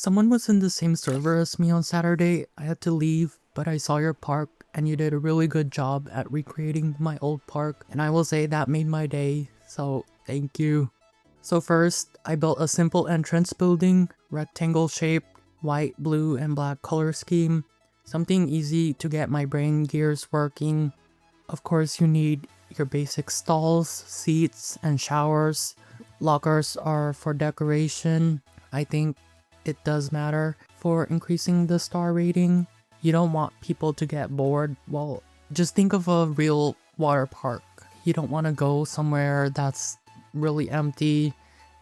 Someone was in the same server as me on Saturday. I had to leave, but I saw your park and you did a really good job at recreating my old park, and I will say that made my day, so thank you. So first, I built a simple entrance building, rectangle shaped, white, blue, and black color scheme. Something easy to get my brain gears working. Of course, you need your basic stalls, seats, and showers. Lockers are for decoration. I think it does matter for increasing the star rating. You don't want people to get bored. Well, just think of a real water park. You don't want to go somewhere that's really empty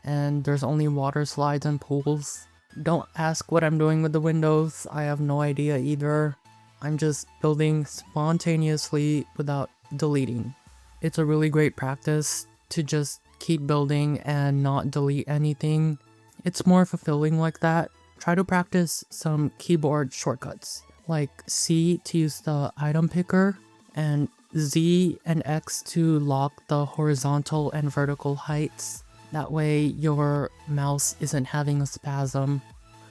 and there's only water slides and pools. Don't ask what I'm doing with the windows. I have no idea either. I'm just building spontaneously without deleting. It's a really great practice to just keep building and not delete anything. It's more fulfilling like that. Try to practice some keyboard shortcuts, like C to use the item picker, and Z and X to lock the horizontal and vertical heights. That way your mouse isn't having a spasm.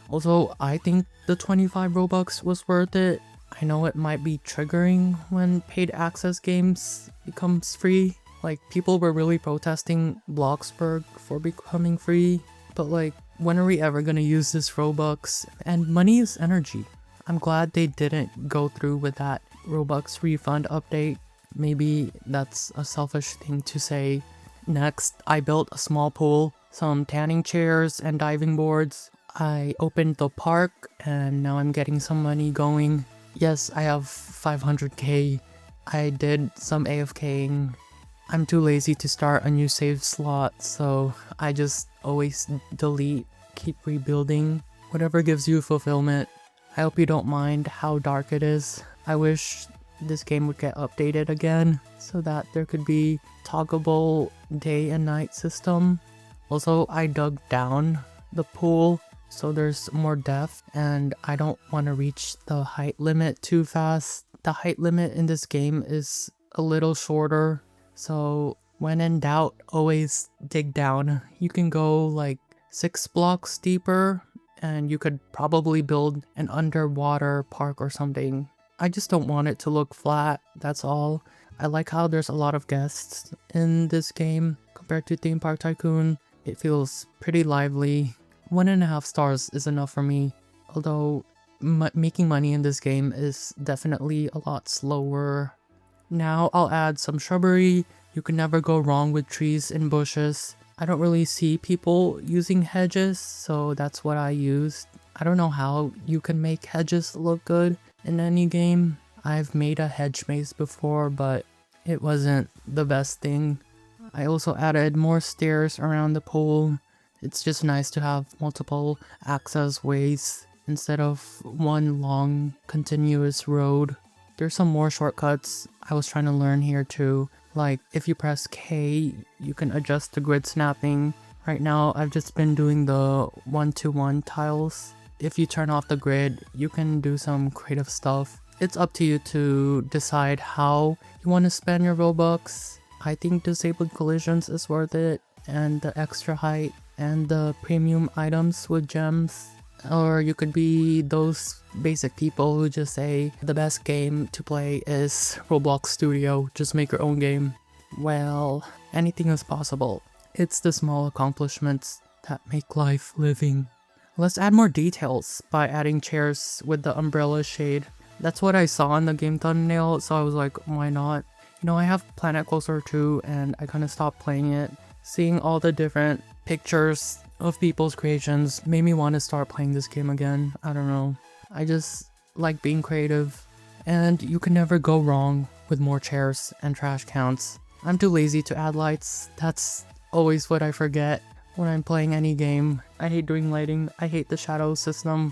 Also, I think the 25 Robux was worth it. I know it might be triggering when paid access games becomes free. Like, people were really protesting Bloxburg for becoming free. But like, when are we ever gonna use this Robux? And money is energy. I'm glad they didn't go through with that Robux refund update. Maybe that's a selfish thing to say. Next, I built a small pool, some tanning chairs and diving boards. I opened the park and now I'm getting some money going. Yes, I have 500k. I did some AFKing. I'm too lazy to start a new save slot, so I just always delete, keep rebuilding. Whatever gives you fulfillment. I hope you don't mind how dark it is. I wish this game would get updated again so that there could be toggleable day and night system. Also, I dug down the pool so there's more depth, and I don't want to reach the height limit too fast. The height limit in this game is a little shorter, so when in doubt, always dig down. You can go like 6 blocks deeper and you could probably build an underwater park or something. I just don't want it to look flat, that's all. I like how there's a lot of guests in this game compared to Theme Park Tycoon. It feels pretty lively. 1.5 stars is enough for me, although making money in this game is definitely a lot slower. Now I'll add some shrubbery. You can never go wrong with trees and bushes. I don't really see people using hedges, so that's what I used. I don't know how you can make hedges look good in any game. I've made a hedge maze before, but it wasn't the best thing. I also added more stairs around the pool. It's just nice to have multiple access ways instead of one long continuous road. There's some more shortcuts I was trying to learn here too. Like, if you press K, you can adjust the grid snapping. Right now, I've just been doing the 1-to-1 tiles. If you turn off the grid, you can do some creative stuff. It's up to you to decide how you want to spend your Robux. I think disabled collisions is worth it, and the extra height, and the premium items with gems. Or you could be those basic people who just say the best game to play is Roblox Studio, just make your own game. Well, anything is possible. It's the small accomplishments that make life living. Let's add more details by adding chairs with the umbrella shade. That's what I saw in the game thumbnail, so I was like, why not? You know, I have Planet Coaster 2 and I kind of stopped playing it. Seeing all the different pictures of people's creations made me want to start playing this game again. I don't know. I just like being creative. And you can never go wrong with more chairs and trash counts. I'm too lazy to add lights. That's always what I forget when I'm playing any game. I hate doing lighting. I hate the shadow system.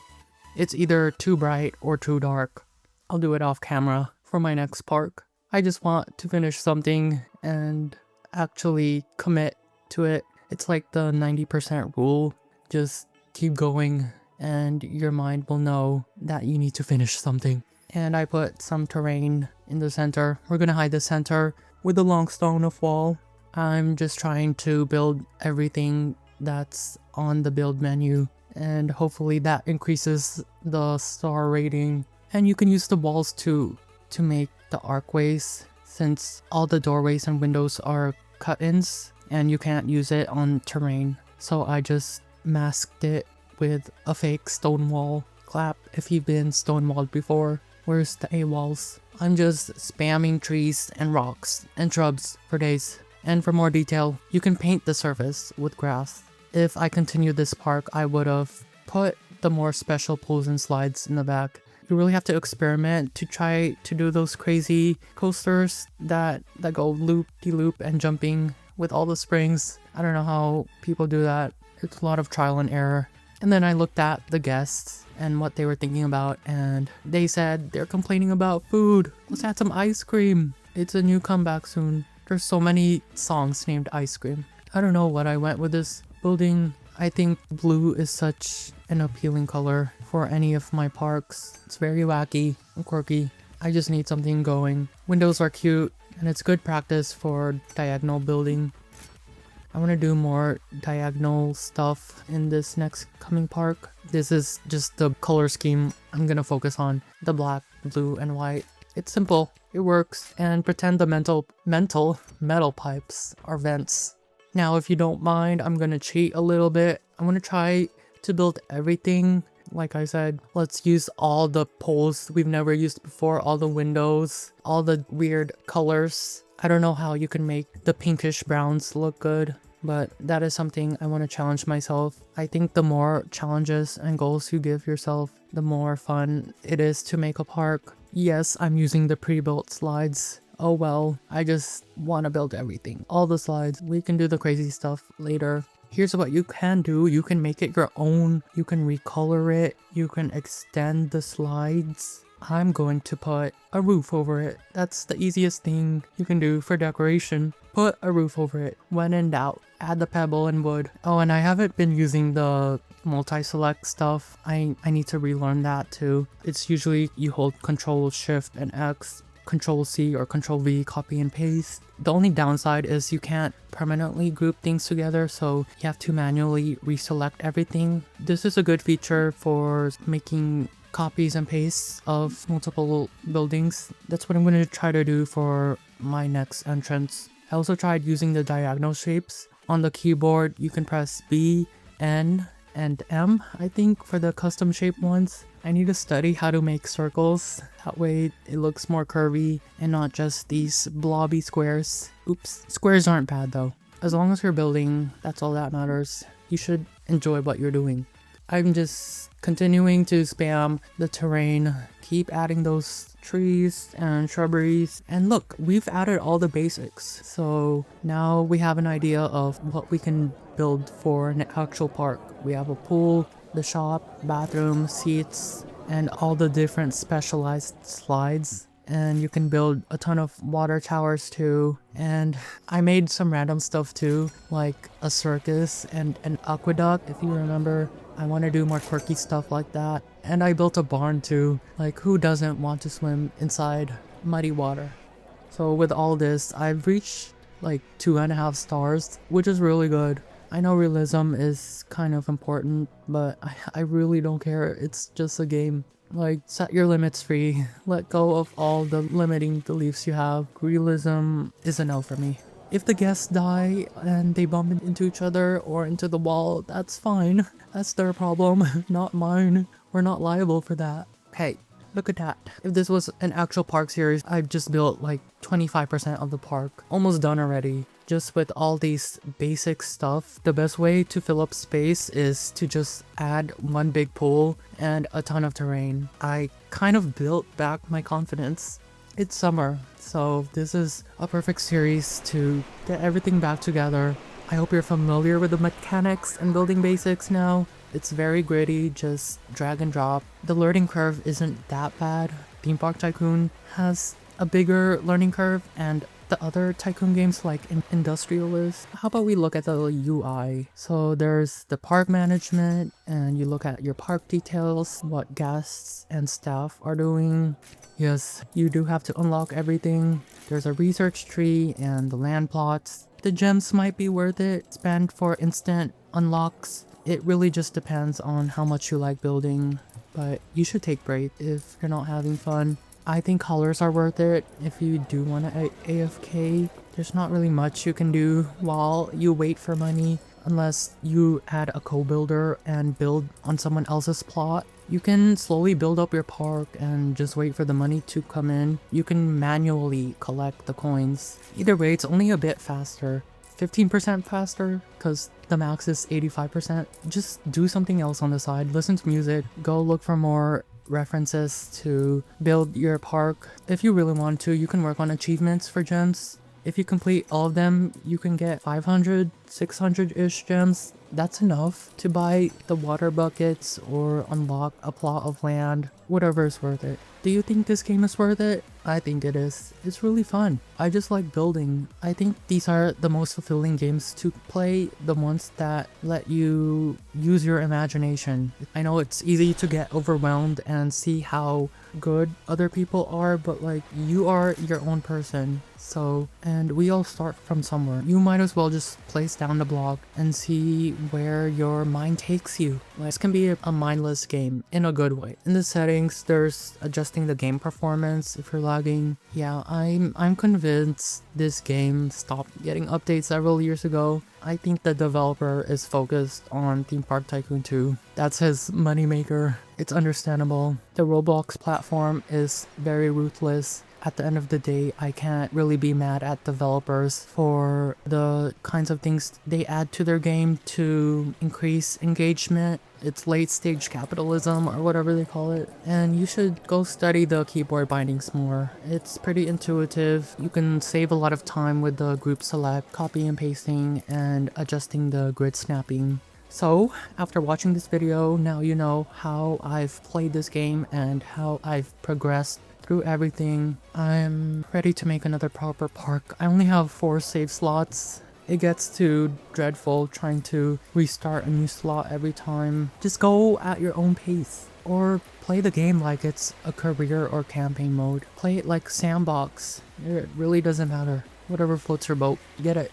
It's either too bright or too dark. I'll do it off camera for my next park. I just want to finish something and actually commit to it. It's like the 90% rule. Just keep going and your mind will know that you need to finish something. And I put some terrain in the center. We're gonna hide the center with a long stone of wall. I'm just trying to build everything that's on the build menu and hopefully that increases the star rating. And you can use the walls to make the archways, since all the doorways and windows are cut-ins and you can't use it on terrain. So I just masked it with a fake stone wall. Clap if you've been stonewalled before. Where's the AWOLs? I'm just spamming trees and rocks and shrubs for days. And for more detail, you can paint the surface with grass. If I continued this park, I would have put the more special pools and slides in the back. You really have to experiment to try to do those crazy coasters that go loop-de-loop and jumping with all the springs. I don't know how people do that. It's a lot of trial and error. And then I looked at the guests and what they were thinking about, and they said they're complaining about food. Let's add some ice cream. It's a new comeback soon. There's so many songs named ice cream. I don't know what I went with this building. I think blue is such an appealing color for any of my parks. It's very wacky and quirky. I just need something going. Windows are cute, and it's good practice for diagonal building. I want to do more diagonal stuff in this next coming park. This is just the color scheme I'm gonna focus on. The black, blue, and white. It's simple, it works, and pretend the metal pipes are vents. Now, if you don't mind, I'm gonna cheat a little bit. I'm gonna try to build everything. Like I said, let's use all the poles we've never used before, all the windows, all the weird colors. I don't know how you can make the pinkish browns look good, but that is something I want to challenge myself. I think the more challenges and goals you give yourself, the more fun it is to make a park. Yes, I'm using the pre-built slides. Oh well, I just want to build everything. All the slides. We can do the crazy stuff later. Here's what you can do. You can make it your own. You can recolor it. You can extend the slides. I'm going to put a roof over it. That's the easiest thing you can do for decoration. Put a roof over it. When in doubt, add the pebble and wood. Oh, and I haven't been using the multi-select stuff. I need to relearn that too. It's usually you hold Control Shift and X, Control C or Control V, copy and paste. The only downside is you can't permanently group things together, so you have to manually reselect everything. This is a good feature for making copies and pastes of multiple buildings. That's what I'm going to try to do for my next entrance. I also tried using the diagonal shapes. On the keyboard, you can press B, N, and M, I think, for the custom shape ones. I need to study how to make circles. That way it looks more curvy and not just these blobby squares. Oops. Squares aren't bad though. As long as you're building, that's all that matters. You should enjoy what you're doing. I'm just continuing to spam the terrain, keep adding those trees and shrubberies. And look, we've added all the basics. So now we have an idea of what we can build for an actual park. We have a pool, the shop, bathroom, seats, and all the different specialized slides. And you can build a ton of water towers too. And I made some random stuff too, like a circus and an aqueduct, if you remember. I want to do more quirky stuff like that. And I built a barn too. Like, who doesn't want to swim inside muddy water? So with all this, I've reached like 2.5 stars, which is really good. I know realism is kind of important, but I really don't care. It's just a game. Like, set your limits free. Let go of all the limiting beliefs you have. Realism is a no for me. If the guests die and they bump into each other or into the wall, that's fine. That's their problem, not mine. We're not liable for that. Hey, look at that. If this was an actual park series, I've just built like 25% of the park. Almost done already. Just with all these basic stuff, the best way to fill up space is to just add one big pool and a ton of terrain. I kind of built back my confidence. It's summer, so this is a perfect series to get everything back together. I hope you're familiar with the mechanics and building basics now. It's very gritty, just drag and drop. The learning curve isn't that bad. Theme Park Tycoon has a bigger learning curve, and the other Tycoon games like Industrialist. How about we look at the UI? So there's the park management, and you look at your park details, what guests and staff are doing. Yes, you do have to unlock everything. There's a research tree and the land plots. The gems might be worth it. Spend for instant unlocks It really just depends on how much you like building, but you should take breaks if you're not having fun. I think colors are worth it if you do want to AFK. There's not really much you can do while you wait for money unless you add a co-builder and build on someone else's plot. You can slowly build up your park and just wait for the money to come in. You can manually collect the coins. Either way, it's only a bit faster. 15% faster because the max is 85%. Just do something else on the side. Listen to music. Go look for more references to build your park. If you really want to, you can work on achievements for gems. If you complete all of them, you can get 500, 600-ish gems. That's enough to buy the water buckets or unlock a plot of land, whatever is worth it. Do you think this game is worth it? I think it is. It's really fun. I just like building. I think these are the most fulfilling games to play, the ones that let you use your imagination. I know it's easy to get overwhelmed and see how good other people are, but like, you are your own person. So, and we all start from somewhere. You might as well just place down the block and see where your mind takes you. Like, this can be a mindless game in a good way. In the settings, there's adjusting the game performance if you're lagging. Yeah, I'm convinced this game stopped getting updates several years ago. I think the developer is focused on Theme Park Tycoon 2. That's his moneymaker. It's understandable. The Roblox platform is very ruthless. At the end of the day, I can't really be mad at developers for the kinds of things they add to their game to increase engagement. It's late stage capitalism or whatever they call it. And you should go study the keyboard bindings more. It's pretty intuitive. You can save a lot of time with the group select, copy and pasting, and adjusting the grid snapping. So, after watching this video, now you know how I've played this game and how I've progressed through everything. I'm ready to make another proper park. I only have 4 save slots. It gets too dreadful trying to restart a new slot every time. Just go at your own pace. Or play the game like it's a career or campaign mode. Play it like sandbox. It really doesn't matter. Whatever floats your boat. Get it.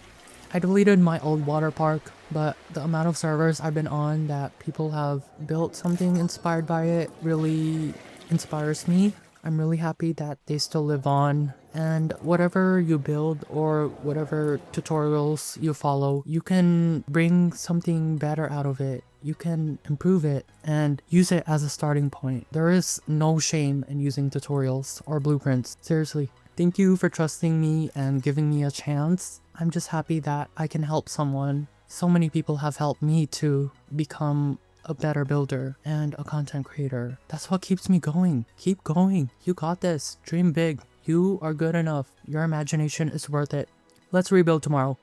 I deleted my old water park, but the amount of servers I've been on that people have built something inspired by it really inspires me. I'm really happy that they still live on, and whatever you build or whatever tutorials you follow, you can bring something better out of it. You can improve it and use it as a starting point. There is no shame in using tutorials or blueprints. Seriously. Thank you for trusting me and giving me a chance. I'm just happy that I can help someone. So many people have helped me to become a better builder and a content creator. That's what keeps me going. Keep going. You got this. Dream big. You are good enough. Your imagination is worth it. Let's rebuild tomorrow.